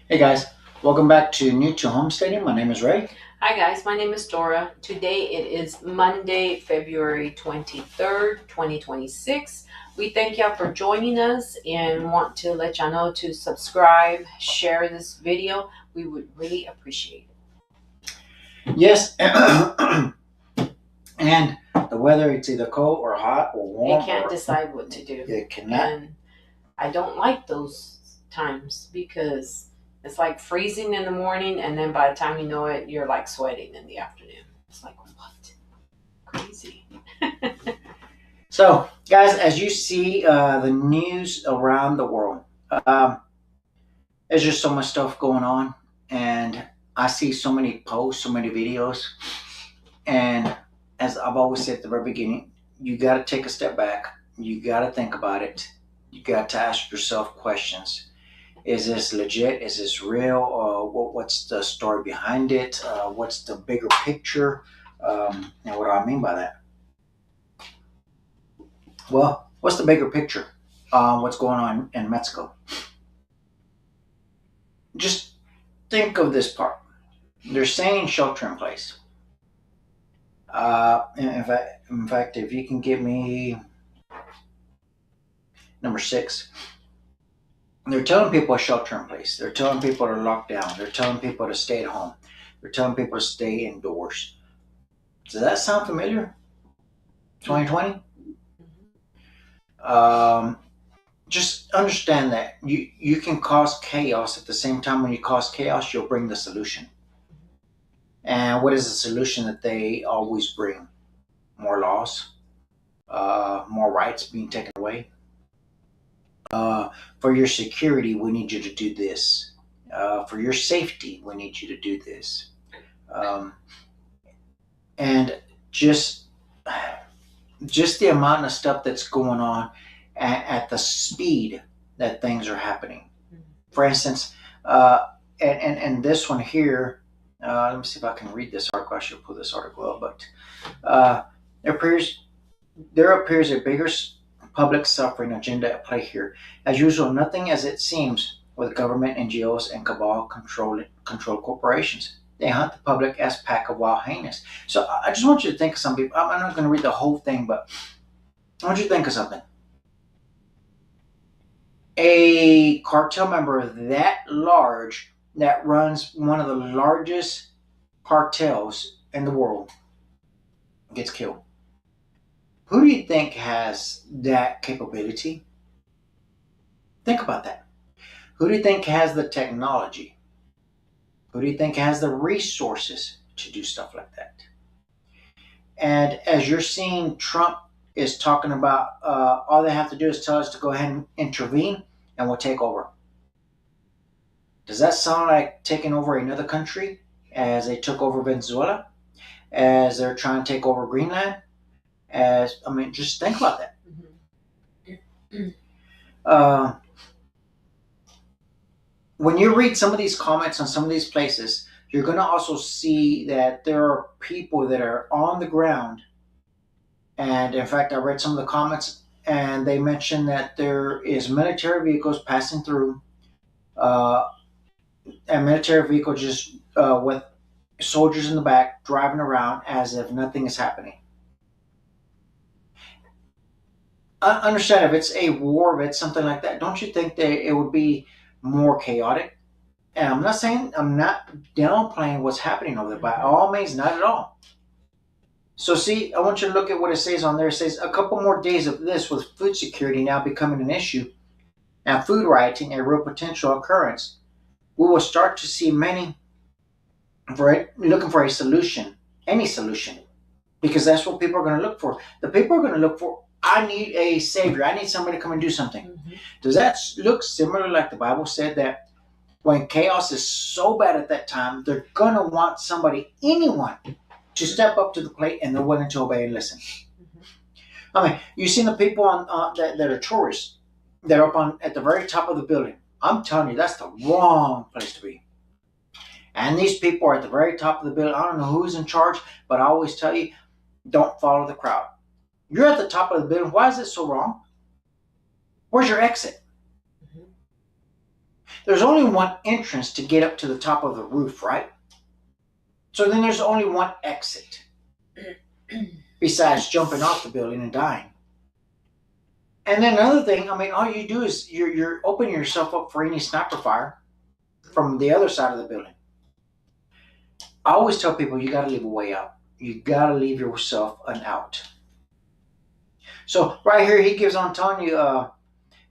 Hey guys, welcome back to New to Homesteading. My name is Ray. Hi guys, my name is Dora. Today it is Monday, February 23rd, 2026. We thank y'all for joining us and want to let y'all know to subscribe, share this video. We would really appreciate Yes, and the weather, it's either cold or hot or it. warm. It can't decide what to do. It cannot. And I don't like those times because it's like freezing in the morning and then by the time you know it, you're like sweating in the afternoon. It's like, what? Crazy. So, guys, as you see the news around the world, there's just so much stuff going on, and I see so many posts, so many videos, and as I've always said at the very beginning, you got to take a step back. You got to think about it. You got to ask yourself questions. Is this legit? Is this real? What's the story behind it? What's the bigger picture? And what do I mean by that? Well, what's the bigger picture? What's going on in Mexico? Just think of this part. They're saying shelter in place. In fact, if you can give me number 6, they're telling people to shelter in place. They're telling people to lock down. They're telling people to stay at home. They're telling people to stay indoors. Does that sound familiar? 2020? Just understand that you can cause chaos. At the same time, when you cause chaos, you'll bring the solution. And what is the solution that they always bring? More laws, more rights being taken away. For your security, we need you to do this. For your safety, we need you to do this. Um, and just the amount of stuff that's going on at the speed that things are happening. For instance, and this one here, let me see if I can read this article. I should pull this article up, but uh, there appears a bigger public suffering agenda at play here. As usual, nothing as it seems with government, NGOs, and cabal control corporations. They hunt the public as pack of wild hyenas. So I just want you to think of something. I'm not going to read the whole thing, but I want you to think of something. A cartel member that large that runs one of the largest cartels in the world gets killed. Who do you think has that capability? Think about that. Who do you think has the technology? Who do you think has the resources to do stuff like that? And as you're seeing, Trump is talking about all they have to do is tell us to go ahead and intervene and we'll take over. Does that sound like taking over another country as they took over Venezuela? As they're trying to take over Greenland? Just think about that. Uh, when you read some of these comments on some of these places, you're going to also see that there are people that are on the ground. And in fact, I read some of the comments, and they mentioned that there is military vehicles passing through, uh, and military vehicles just with soldiers in the back driving around as if nothing is happening. Understand, if it's a war, if it's something like that, don't you think that it would be more chaotic? And I'm not saying, I'm not downplaying what's happening over there by all means, not at all. So see, I want you to look at what it says on there. It says a couple more days of this with food security now becoming an issue and food rioting a real potential occurrence. We will start to see many looking for a solution, any solution, because that's what people are going to look for. The people are going to look for, I need a savior. I need somebody to come and do something. Does that look similar like the Bible said that when chaos is so bad at that time, they're going to want somebody, anyone, to step up to the plate and they're willing to obey and listen? You've seen the people that are tourists that are up on at the very top of the building. I'm telling you, that's the wrong place to be. And these people are at the very top of the building. I don't know who's in charge, but I always tell you, don't follow the crowd. You're at the top of the building. Why is it so wrong? Where's your exit? there's only one entrance to get up to the top of the roof, right? So then there's only one exit besides jumping off the building and dying. And then another thing, I mean, all you do is you're opening yourself up for any sniper fire from the other side of the building. I always tell people you got to leave a way out. You got to leave yourself an out. So right here, he gives on telling you,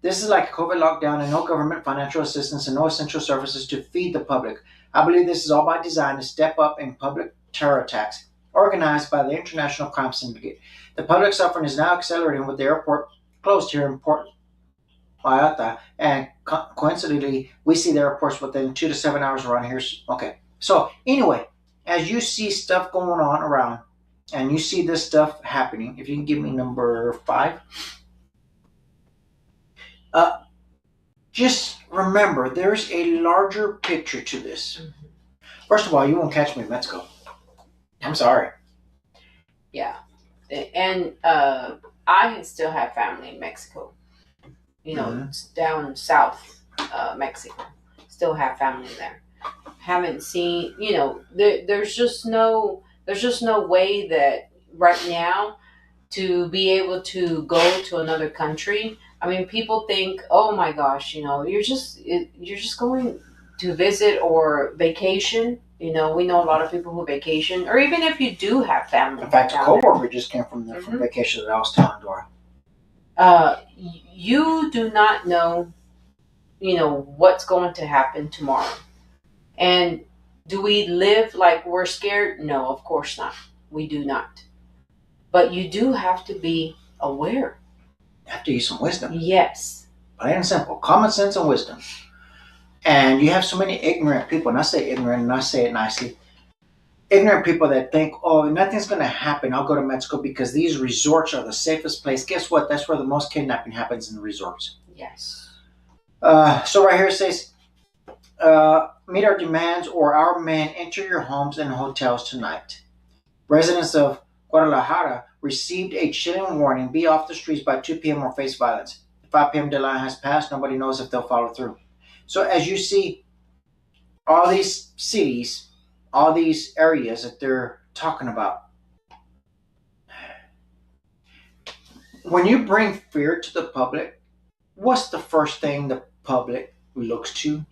this is like a COVID lockdown and no government financial assistance and no essential services to feed the public. I believe this is all by design to step up in public terror attacks organized by the International Crime Syndicate. The public suffering is now accelerating with the airport closed here in Port Vallarta, and coincidentally, we see the airports within 2 to 7 hours around here. Okay, so anyway, as you see stuff going on around, and you see this stuff happening, if you can give me number 5. Just remember, there's a larger picture to this. First of all, you won't catch me in Mexico. I'm sorry. Yeah. And I still have family in Mexico. It's down south Mexico. Still have family there. Haven't seen, there's just no way that right now to be able to go to another country. I mean, people think, oh my gosh, you're just going to visit or vacation. We know a lot of people who vacation, or even if you do have family. In fact, a coworker just came from vacation that I was telling Dora. You do not know, what's going to happen tomorrow. And do we live like we're scared? No, of course not. We do not. But you do have to be aware. You have to use some wisdom. Yes. Plain and simple. Common sense and wisdom. And you have so many ignorant people, and I say ignorant and I say it nicely. Ignorant people that think, oh, nothing's going to happen. I'll go to Mexico because these resorts are the safest place. Guess what? That's where the most kidnapping happens, in the resorts. Yes. So right here it says, meet our demands or our men enter your homes and hotels tonight. Residents of Guadalajara received a chilling warning. Be off the streets by 2 p.m. or face violence. 5 p.m. deadline has passed. Nobody knows if they'll follow through. So as you see, all these cities, all these areas that they're talking about, when you bring fear to the public, what's the first thing the public looks to?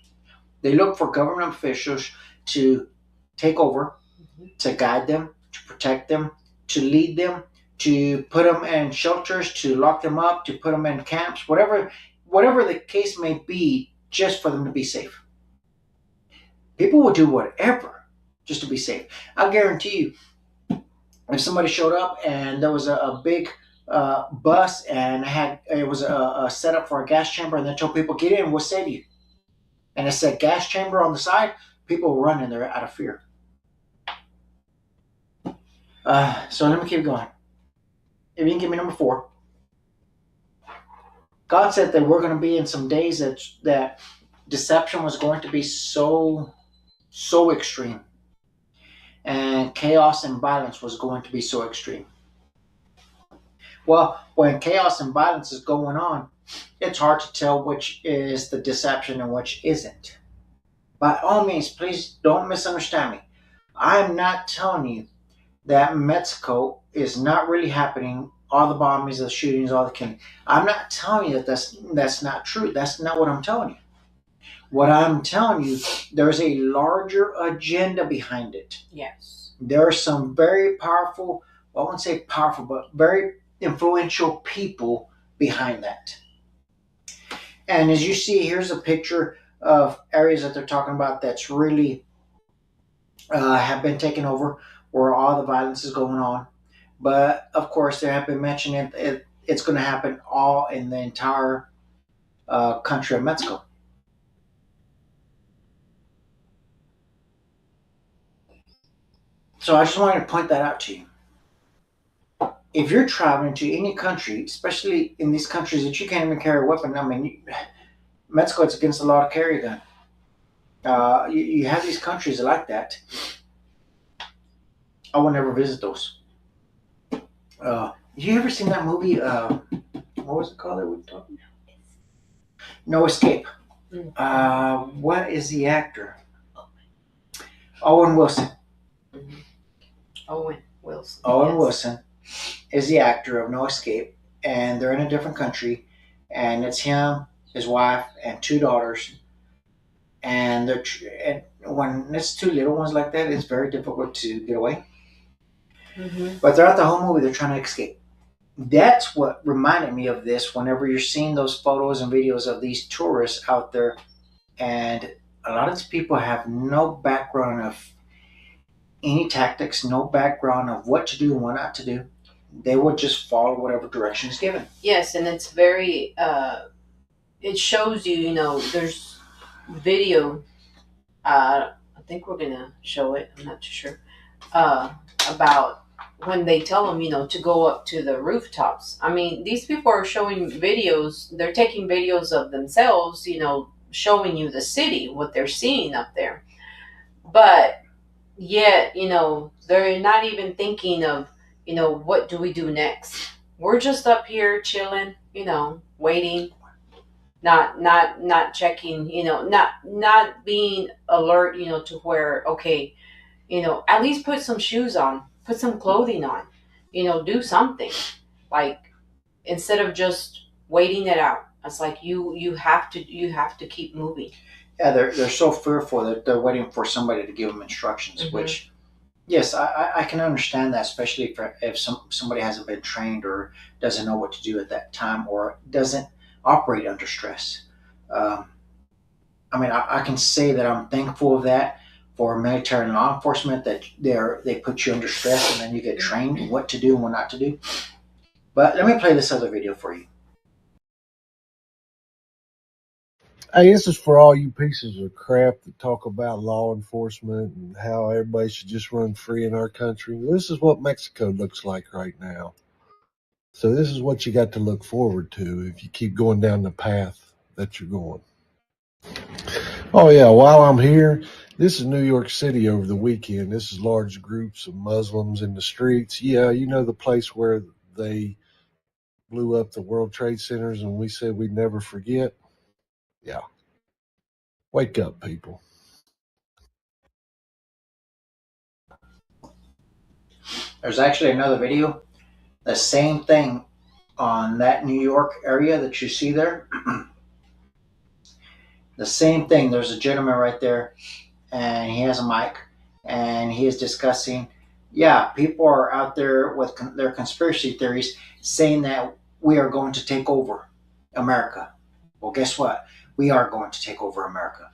They look for government officials to take over, to guide them, to protect them, to lead them, to put them in shelters, to lock them up, to put them in camps, whatever the case may be, just for them to be safe. People will do whatever just to be safe. I guarantee you, if somebody showed up and there was a big bus and it was a setup for a gas chamber, and they told people, get in, we'll save you, and it said gas chamber on the side, people were running there out of fear. So let me keep going. If you can give me number 4. God said that we're going to be in some days that deception was going to be so extreme, and chaos and violence was going to be so extreme. Well, when chaos and violence is going on, it's hard to tell which is the deception and which isn't. By all means, please don't misunderstand me. I'm not telling you that Mexico is not really happening, all the bombings, the shootings, all the killing. I'm not telling you that that's not true. That's not what I'm telling you. What I'm telling you, there's a larger agenda behind it. Yes. There are some very powerful, well, I won't say powerful, but very influential people behind that. And as you see, here's a picture of areas that they're talking about that's really have been taken over, where all the violence is going on. But of course, they have been mentioning it's going to happen all in the entire country of Mexico. So I just wanted to point that out to you. If you're traveling to any country, especially in these countries that you can't even carry a weapon, I mean, Mexico, it's against the law to carry a gun. You have these countries like that. I will never visit those. You ever seen that movie? What was it called that we talked about? No Escape. What is the actor? Owen Wilson. Mhm. Owen Wilson. Owen Yes. Wilson is the actor of No Escape, and they're in a different country, and it's him, his wife, and two daughters, and and when it's two little ones like that, it's very difficult to get away. Mm-hmm. But throughout the whole movie, they're trying to escape. That's what reminded me of this. Whenever you're seeing those photos and videos of these tourists out there, and a lot of these people have no background of any tactics, no background of what to do and what not to do. They will just follow whatever direction is given. Yes, and it's very. It shows you. There's video. I think we're gonna show it. I'm not too sure. About when they tell them, to go up to the rooftops. I mean, these people are showing videos. They're taking videos of themselves. Showing you the city, what they're seeing up there. But yet, they're not even thinking of, what do we do next? We're just up here chilling, waiting, not checking, not being alert, to where, okay, at least put some shoes on, put some clothing on, do something. Like, instead of just waiting it out. It's like you have to keep moving. Yeah, they're so fearful that they're waiting for somebody to give them instructions. Mhm. Which, yes, I can understand that, especially if somebody hasn't been trained or doesn't know what to do at that time or doesn't operate under stress. Um, I mean, I can say that I'm thankful of that for military and law enforcement that they put you under stress and then you get trained what to do and what not to do. But let me play this other video for you. Hey, this is for all you pieces of crap that talk about law enforcement and how everybody should just run free in our country. This is what Mexico looks like right now. So this is what you got to look forward to if you keep going down the path that you're going. Oh yeah, while I'm here, this is New York City over the weekend. This is large groups of Muslims in the streets. Yeah, you know the place where they blew up the World Trade Centers and we said we'd never forget? Yeah. Wake up, people. There's actually another video, the same thing on that New York area that you see there. The same thing. There's a gentleman right there, and he has a mic, and he is discussing. Yeah, people are out there with their conspiracy theories, saying that we are going to take over America. Well, guess what? We are going to take over America.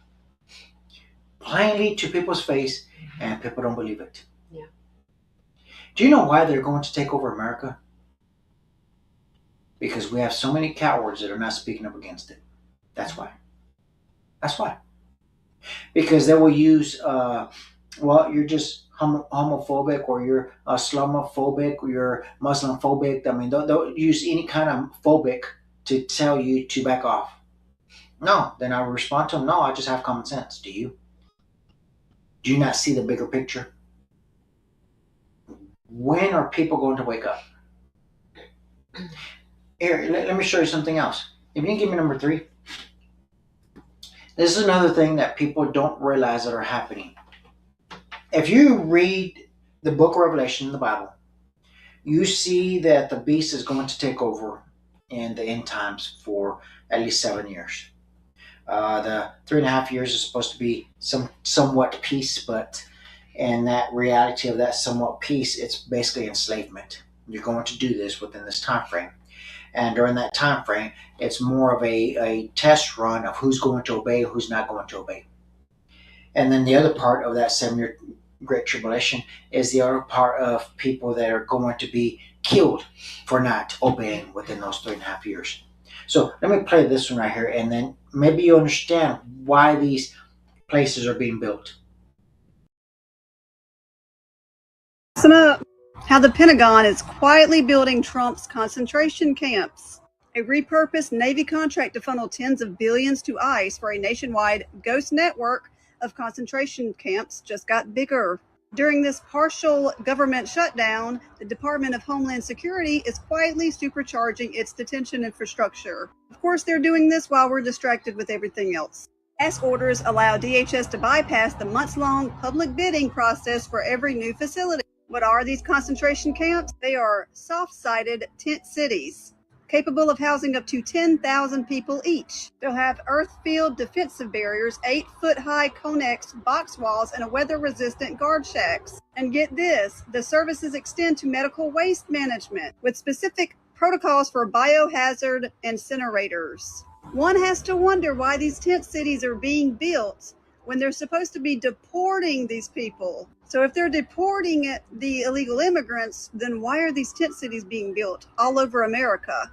Plainly to people's face, and people don't believe it. Yeah. Do you know why they're going to take over America? Because we have so many cowards that are not speaking up against it. That's why. That's why. Because they will use, well, you're just homophobic or you're Islamophobic or you're Muslim phobic. I mean, they'll use any kind of phobic to tell you to back off. No, then I respond to them. No, I just have common sense. Do you? Do you not see the bigger picture? When are people going to wake up? Here, let me show you something else. If you can give me number 3. This is another thing that people don't realize that are happening. If you read the book of Revelation in the Bible, you see that the beast is going to take over in the end times for at least 7 years. The 3.5 years is supposed to be somewhat peace, but in that reality of that somewhat peace, it's basically enslavement. You're going to do this within this time frame. And during that time frame, it's more of a test run of who's going to obey, who's not going to obey. And then the other part of that 7-year Great Tribulation is the other part of people that are going to be killed for not obeying within those 3.5 years. So let me play this one right here, and then maybe you understand why these places are being built. Sum up how the Pentagon is quietly building Trump's concentration camps. A repurposed Navy contract to funnel tens of billions to ICE for a nationwide ghost network of concentration camps just got bigger. During this partial government shutdown, the Department of Homeland Security is quietly supercharging its detention infrastructure. Of course, they're doing this while we're distracted with everything else. Task orders allow DHS to bypass the months-long public bidding process for every new facility. What are these concentration camps? They are soft-sided tent cities, capable of housing up to 10,000 people each. They'll have earth-filled defensive barriers, 8-foot-high Conex box walls, and a weather-resistant guard shacks. And get this, the services extend to medical waste management, with specific protocols for biohazard incinerators. One has to wonder why these tent cities are being built when they're supposed to be deporting these people. So if they're deporting the illegal immigrants, then why are these tent cities being built all over America?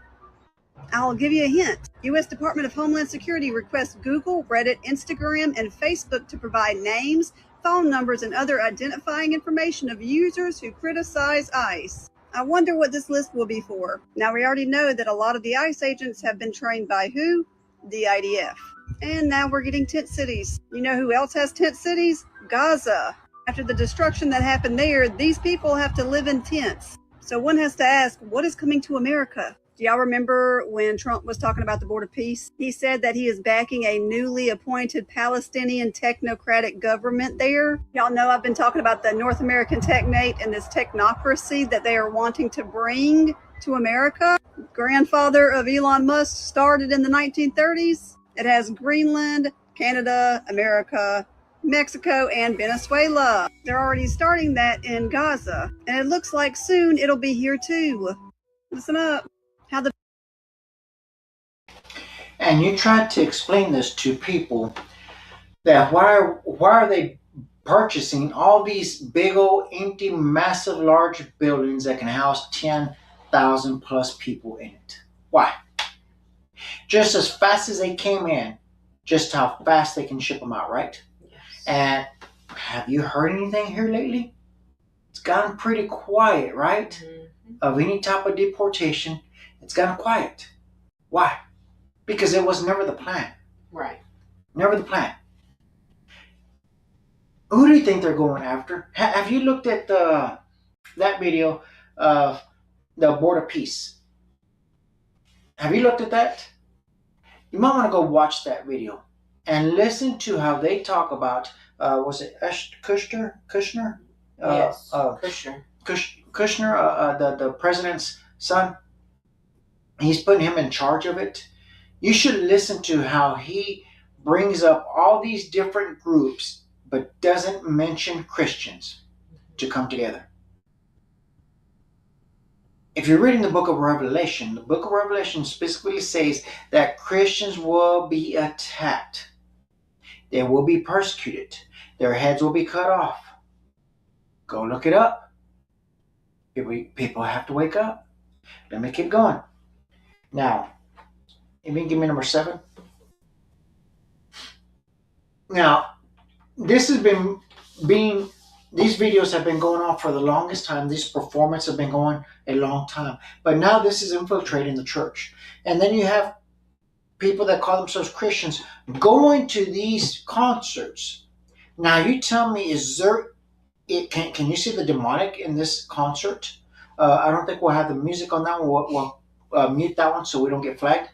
I'll give you a hint. U.S. Department of Homeland Security requests Google, Reddit, Instagram, and Facebook to provide names, phone numbers, and other identifying information of users who criticize ICE. I wonder what this list will be for. Now, we already know that a lot of the ICE agents have been trained by who? The IDF. And now we're getting tent cities. You know who else has tent cities? Gaza. After the destruction that happened there, these people have to live in tents. So one has to ask, what is coming to America? Do y'all remember when Trump was talking about the Board of Peace? He said that he is backing a newly appointed Palestinian technocratic government there. Y'all know I've been talking about the North American Technate and this technocracy that they are wanting to bring to America. Grandfather of Elon Musk started in the 1930s. It has Greenland, Canada, America, Mexico, and Venezuela. They're already starting that in Gaza. And it looks like soon it'll be here too. Listen up. And you tried to explain this to people that why are they purchasing all these big old empty massive large buildings that can house 10,000 plus people in it? Why? Just as fast as they came in, just how fast they can ship them out, right? Yes. And have you heard anything here lately? It's gotten pretty quiet, right? Mm-hmm. Of any type of deportation, it's gotten quiet. Why? Because it was never the plan. Right. Never the plan. Who do you think they're going after? Have you looked at that video of the Board of Peace? Have you looked at that? You might want to go watch that video and listen to how they talk about, was it Kushner? Yes, Kushner. Kushner, the president's son. He's putting him in charge of it. You should listen to how he brings up all these different groups, but doesn't mention Christians to come together. If you're reading the book of Revelation, the book of Revelation specifically says that Christians will be attacked. They will be persecuted. Their heads will be cut off. Go look it up. People have to wake up. Let me keep going. Now, you mean give me number 7? Now, this has been these videos have been going on for the longest time. These performances have been going a long time. But now this is infiltrating the church. And then you have people that call themselves Christians going to these concerts. Now, you tell me, can you see the demonic in this concert? I don't think we'll have the music on that one. We'll mute that one so we don't get flagged.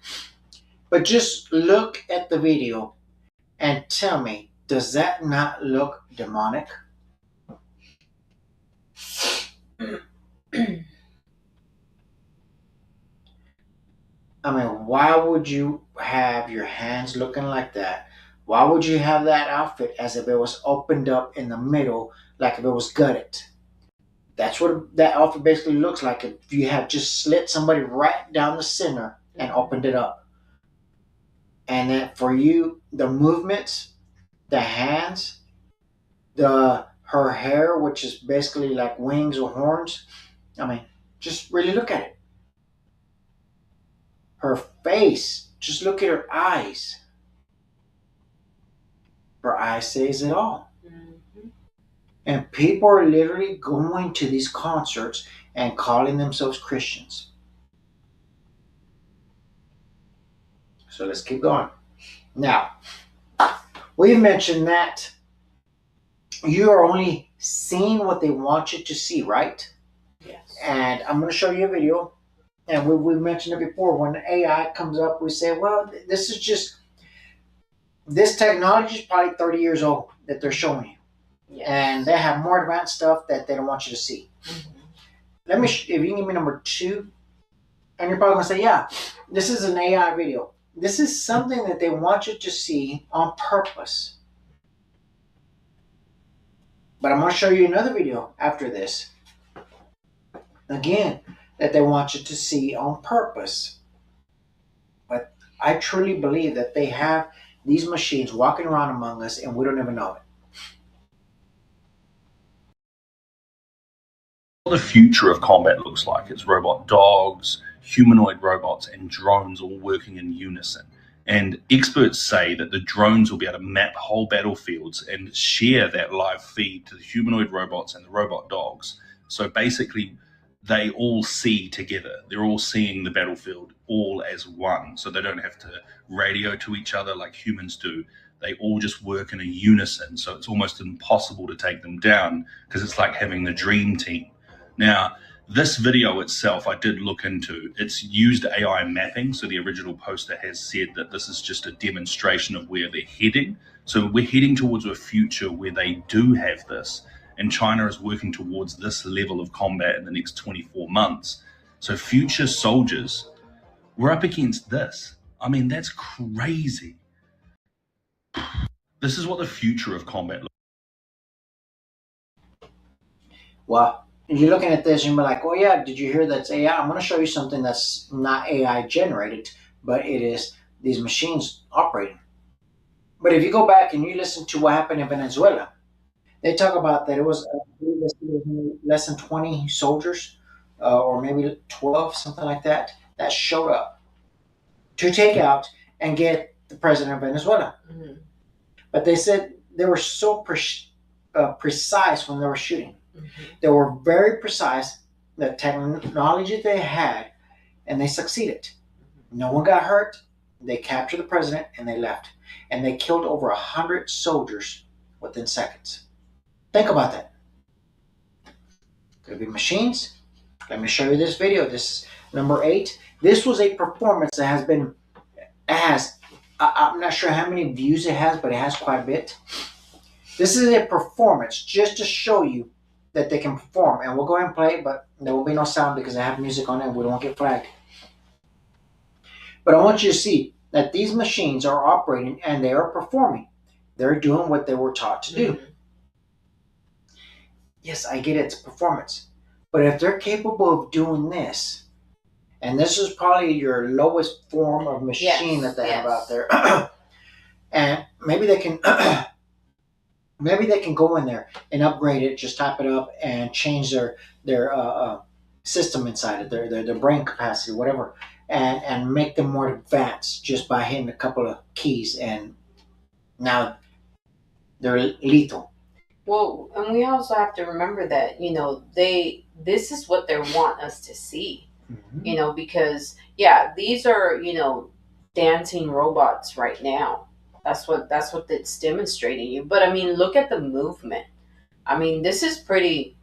But just look at the video and tell me, does that not look demonic? I mean, why would you have your hands looking like that? Why would you have that outfit as if it was opened up in the middle, like if it was gutted? That's what that outfit basically looks like if you have just slit somebody right down the center and opened it up. And then for you, the movements, the hands, her hair, which is basically like wings or horns. I mean, just really look at it. Her face, just look at her eyes. Her eyes says it all. Mm-hmm. And people are literally going to these concerts and calling themselves Christians. So let's keep going. Now, we mentioned that you are only seeing what they want you to see, right? Yes. And I'm going to show you a video. And we mentioned it before. When AI comes up, we say, well, this technology is probably 30 years old that they're showing you. Yes. And they have more advanced stuff that they don't want you to see. Mm-hmm. If you can give me number 2, and you're probably going to say, yeah, this is an AI video. This is something that they want you to see on purpose. But I'm going to show you another video after this. Again, that they want you to see on purpose. But I truly believe that they have these machines walking around among us and we don't even know it. What the future of combat looks like. It's robot dogs, humanoid robots, and drones all working in unison. And experts say that the drones will be able to map whole battlefields and share that live feed to the humanoid robots and the robot dogs. So basically, they all see together. They're all seeing the battlefield all as one. So they don't have to radio to each other like humans do. They all just work in a unison. So it's almost impossible to take them down because it's like having the dream team. Now, this video itself, I did look into. It's used AI mapping. So the original poster has said that this is just a demonstration of where they're heading. So we're heading towards a future where they do have this. And China is working towards this level of combat in the next 24 months. So future soldiers, we're up against this. I mean, that's crazy. This is what the future of combat looks like. Well, you're looking at this and you're like, oh yeah, did you hear that's AI? I'm going to show you something that's not AI generated, but it is these machines operating. But if you go back and you listen to what happened in Venezuela, they talk about that it was less than 20 soldiers, or maybe 12, something like that, that showed up to take out and get the president of Venezuela. Mm-hmm. But they said they were so precise when they were shooting. Mm-hmm. They were very precise, the technology they had, and they succeeded. No one got hurt. They captured the president and they left. And they killed over 100 soldiers within seconds. Think about that. Could be machines. Let me show you this video. This is number 8. This was a performance that I'm not sure how many views it has, but it has quite a bit. This is a performance just to show you that they can perform. And we'll go ahead and play it, but there will be no sound because I have music on it and we don't get flagged. But I want you to see that these machines are operating and they are performing. They're doing what they were taught to do. Mm-hmm. Yes, I get it's performance. But if they're capable of doing this, and this is probably your lowest form of machine that they have out there, and maybe they can go in there and upgrade it, just type it up and change their system inside it, their brain capacity, whatever, and make them more advanced just by hitting a couple of keys, and now they're lethal. Well, and we also have to remember that, this is what they want us to see, Mm-hmm. Because, these are, dancing robots right now. That's what it's demonstrating you. But, I mean, look at the movement. I mean, this is pretty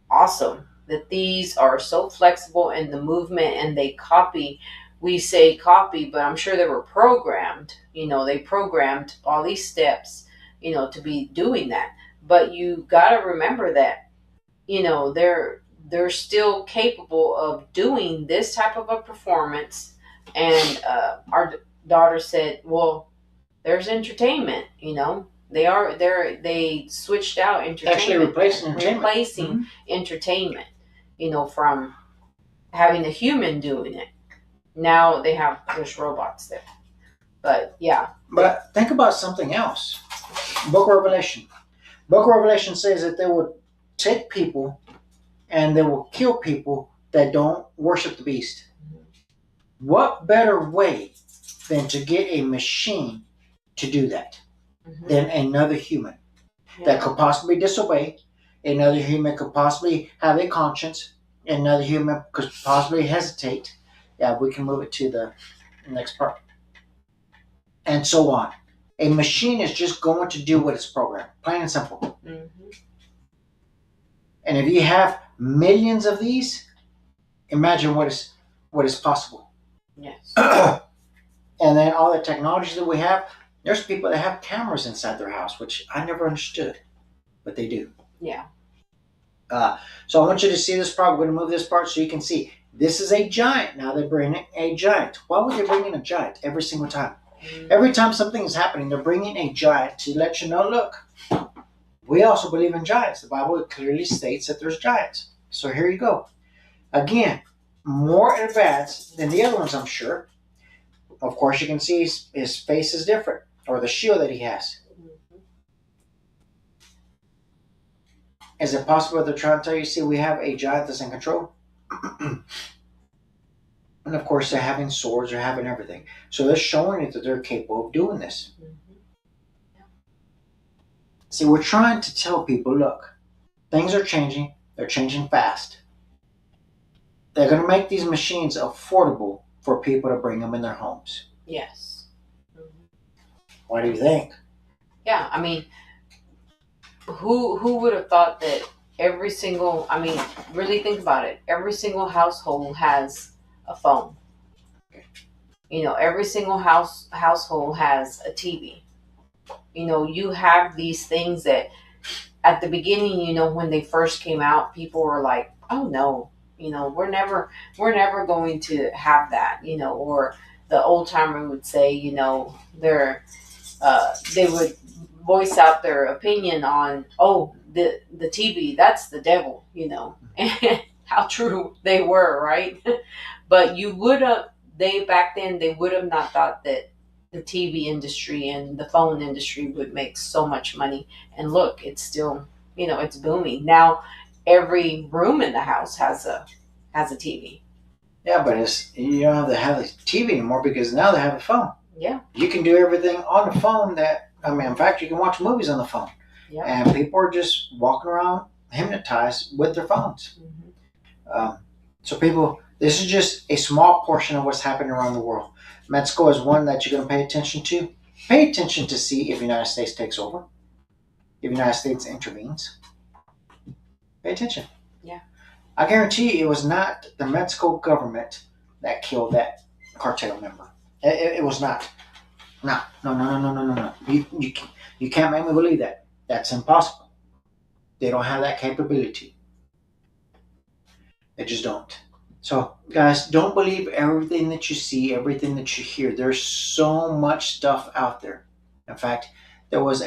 awesome that these are so flexible in the movement and they copy. We say copy, but I'm sure they were programmed. They programmed all these steps, to be doing that. But you got to remember that, they're still capable of doing this type of a performance. And our daughter said, well, there's entertainment, they switched out entertainment. Actually replacing entertainment, from having a human doing it. Now there's robots there. But yeah. But think about something else. Book of Revelation. Book of Revelation says that they will take people and they will kill people that don't worship the beast. What better way than to get a machine to do that than another human that could possibly disobey, another human could possibly have a conscience, another human could possibly hesitate. Yeah, we can move it to the next part. And so on. A machine is just going to do what it's programmed, plain and simple. Mm-hmm. And if you have millions of these, imagine what is possible. Yes. And then all the technology that we have, there's people that have cameras inside their house, which I never understood, but they do. Yeah. So I want you to see this part. We're going to move this part so you can see. This is a giant. Now they're bringing a giant. Why would they bring in a giant every single time? Mm-hmm. Every time something is happening, they're bringing a giant to let you know, look, we also believe in giants. The Bible clearly states that there's giants. So here you go. Again, more advanced than the other ones, I'm sure. Of course, you can see his face is different, or the shield that he has. Mm-hmm. Is it possible that they're trying to tell you, see, we have a giant that's in control? And of course, they're having swords, they're having everything. So they're showing you that they're capable of doing this. Mm-hmm. Yeah. See, we're trying to tell people, look, things are changing. They're changing fast. They're going to make these machines affordable for people to bring them in their homes. Yes. Mm-hmm. What do you think? Yeah, I mean, who would have thought that every single, I mean, really think about it. Every single household has a phone. You know, every single household has a TV. You know, you have these things that at the beginning, you know, when they first came out, people were like, "Oh no, you know, we're never going to have that," you know, or the old timer would say, you know, they would voice out their opinion on, oh, the TV, that's the devil, you know, and how true they were, right? But back then, they would have not thought that the TV industry and the phone industry would make so much money. And look, it's still, you know, it's booming. Now, every room in the house has a TV. Yeah, but you don't have to have the TV anymore because now they have a phone. Yeah. You can do everything on the phone in fact, you can watch movies on the phone. Yeah. And people are just walking around hypnotized with their phones. Mm-hmm. So people, this is just a small portion of what's happening around the world. Mexico is one that you're going to pay attention to. Pay attention to see if the United States takes over, if the United States intervenes. Pay attention. Yeah. I guarantee you it was not the Mexico government that killed that cartel member. It was not. No. You can't make me believe that. That's impossible. They don't have that capability. They just don't. So, guys, don't believe everything that you see, everything that you hear. There's so much stuff out there. In fact, there was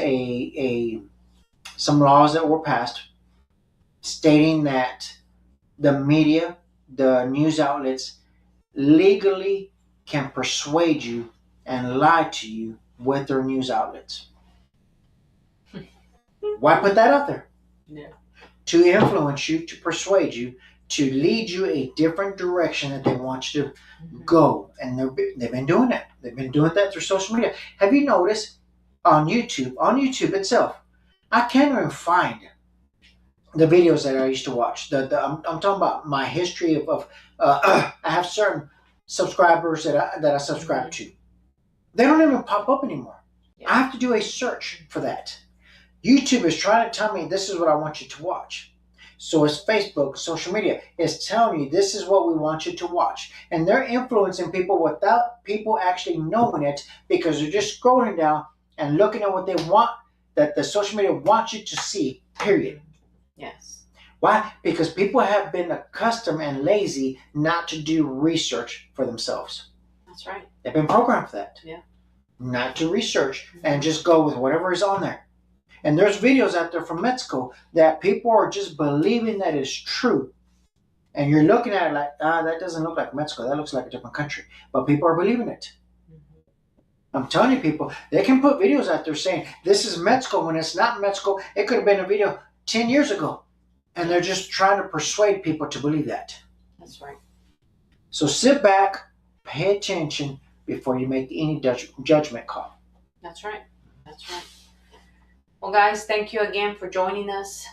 some laws that were passed stating that the media, the news outlets, legally can persuade you and lie to you with their news outlets. Why put that out there? Yeah. To influence you, to persuade you, to lead you a different direction that they want you to go. And they've been doing that. They've been doing that through social media. Have you noticed on YouTube itself, I can't even find the videos that I used to watch. I'm talking about my history of I have certain subscribers that I subscribe to. They don't even pop up anymore. Yeah. I have to do a search for that. YouTube is trying to tell me this is what I want you to watch. So it's Facebook, social media is telling you this is what we want you to watch. And they're influencing people without people actually knowing it because they're just scrolling down and looking at what they want, that the social media wants you to see, period. Yes. Why? Because people have been accustomed and lazy not to do research for themselves. That's right. They've been programmed for that. Yeah. Not to research and just go with whatever is on there. And there's videos out there from Mexico that people are just believing that is true. And you're looking at it like, that doesn't look like Mexico. That looks like a different country. But people are believing it. Mm-hmm. I'm telling you, people, they can put videos out there saying, this is Mexico when it's not Mexico. It could have been a video 10 years ago. And they're just trying to persuade people to believe that. That's right. So sit back, pay attention before you make any judgment call. That's right. That's right. Well, guys, thank you again for joining us.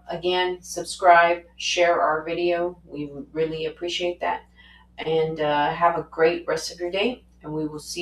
Again, subscribe, share our video. We would really appreciate that. And have a great rest of your day. And we will see